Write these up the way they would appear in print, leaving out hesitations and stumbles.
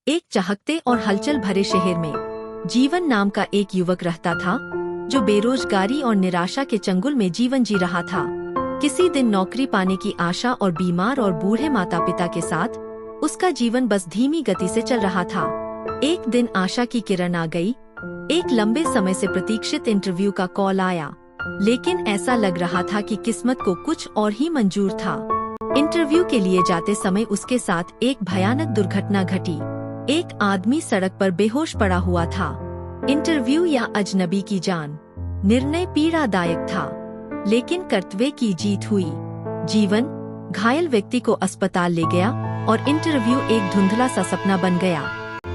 एक चहकते और हलचल भरे शहर में जीवन नाम का एक युवक रहता था, जो बेरोजगारी और निराशा के चंगुल में जीवन जी रहा था। किसी दिन नौकरी पाने की आशा और बीमार और बूढ़े माता पिता के साथ उसका जीवन बस धीमी गति से चल रहा था। एक दिन आशा की किरण आ गई। एक लंबे समय से प्रतीक्षित इंटरव्यू का कॉल आया, लेकिन ऐसा लग रहा था कि किस्मत को कुछ और ही मंजूर था। इंटरव्यू के लिए जाते समय उसके साथ एक भयानक दुर्घटना घटी। एक आदमी सड़क पर बेहोश पड़ा हुआ था। इंटरव्यू या अजनबी की जान। निर्णय पीड़ादायक था, लेकिन कर्तव्य की जीत हुई। जीवन घायल व्यक्ति को अस्पताल ले गया और इंटरव्यू एक धुंधला सा सपना बन गया।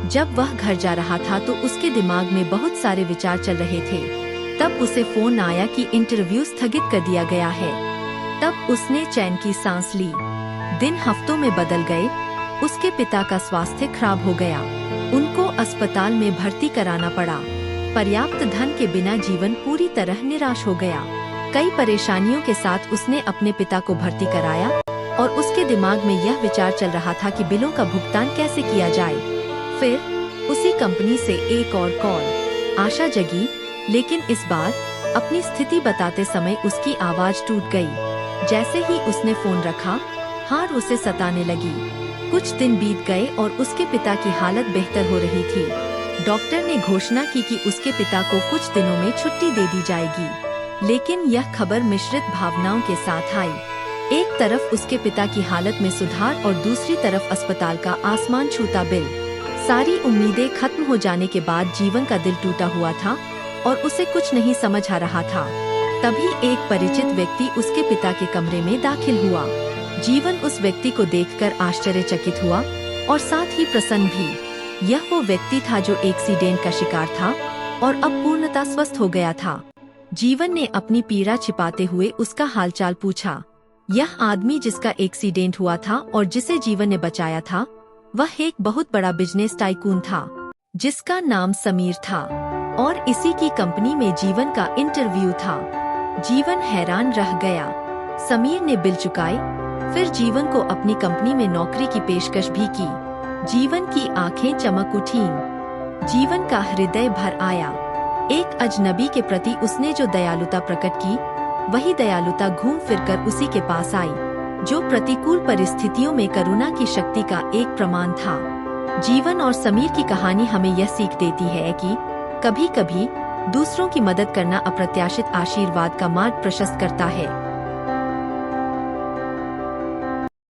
जब वह घर जा रहा था तो उसके दिमाग में बहुत सारे विचार चल रहे थे। तब उसे फोन आया कि इंटरव्यू स्थगित कर दिया गया है। तब उसने चैन की सांस ली। दिन हफ्तों में बदल गए। उसके पिता का स्वास्थ्य खराब हो गया। उनको अस्पताल में भर्ती कराना पड़ा। पर्याप्त धन के बिना जीवन पूरी तरह निराश हो गया। कई परेशानियों के साथ उसने अपने पिता को भर्ती कराया और उसके दिमाग में यह विचार चल रहा था कि बिलों का भुगतान कैसे किया जाए। फिर उसी कंपनी से एक और कॉल। आशा जगी, लेकिन इस बार अपनी स्थिति बताते समय उसकी आवाज टूट गई। जैसे ही उसने फोन रखा, हार उसे सताने लगी। कुछ दिन बीत गए और उसके पिता की हालत बेहतर हो रही थी। डॉक्टर ने घोषणा की कि उसके पिता को कुछ दिनों में छुट्टी दे दी जाएगी, लेकिन यह खबर मिश्रित भावनाओं के साथ आई। एक तरफ उसके पिता की हालत में सुधार और दूसरी तरफ अस्पताल का आसमान छूता बिल। सारी उम्मीदें खत्म हो जाने के बाद जीवन का दिल टूटा हुआ था और उसे कुछ नहीं समझ आ रहा था। तभी एक परिचित व्यक्ति उसके पिता के कमरे में दाखिल हुआ। जीवन उस व्यक्ति को देखकर आश्चर्यचकित हुआ और साथ ही प्रसन्न भी। यह वो व्यक्ति था जो एक्सीडेंट का शिकार था और अब पूर्णतः स्वस्थ हो गया था। जीवन ने अपनी पीड़ा छिपाते हुए उसका हालचाल पूछा। यह आदमी जिसका एक्सीडेंट हुआ था और जिसे जीवन ने बचाया था, वह एक बहुत बड़ा बिजनेस टाइकून था, जिसका नाम समीर था, और इसी की कंपनी में जीवन का इंटरव्यू था। जीवन हैरान रह गया। समीर ने बिल चुकाए, फिर जीवन को अपनी कंपनी में नौकरी की पेशकश भी की। जीवन की आंखें चमक उठीं। जीवन का हृदय भर आया। एक अजनबी के प्रति उसने जो दयालुता प्रकट की, वही दयालुता घूम फिरकर उसी के पास आई, जो प्रतिकूल परिस्थितियों में करुणा की शक्ति का एक प्रमाण था। जीवन और समीर की कहानी हमें यह सीख देती है कि कभी-कभी दूसरों की मदद करना अप्रत्याशित आशीर्वाद का मार्ग प्रशस्त करता है।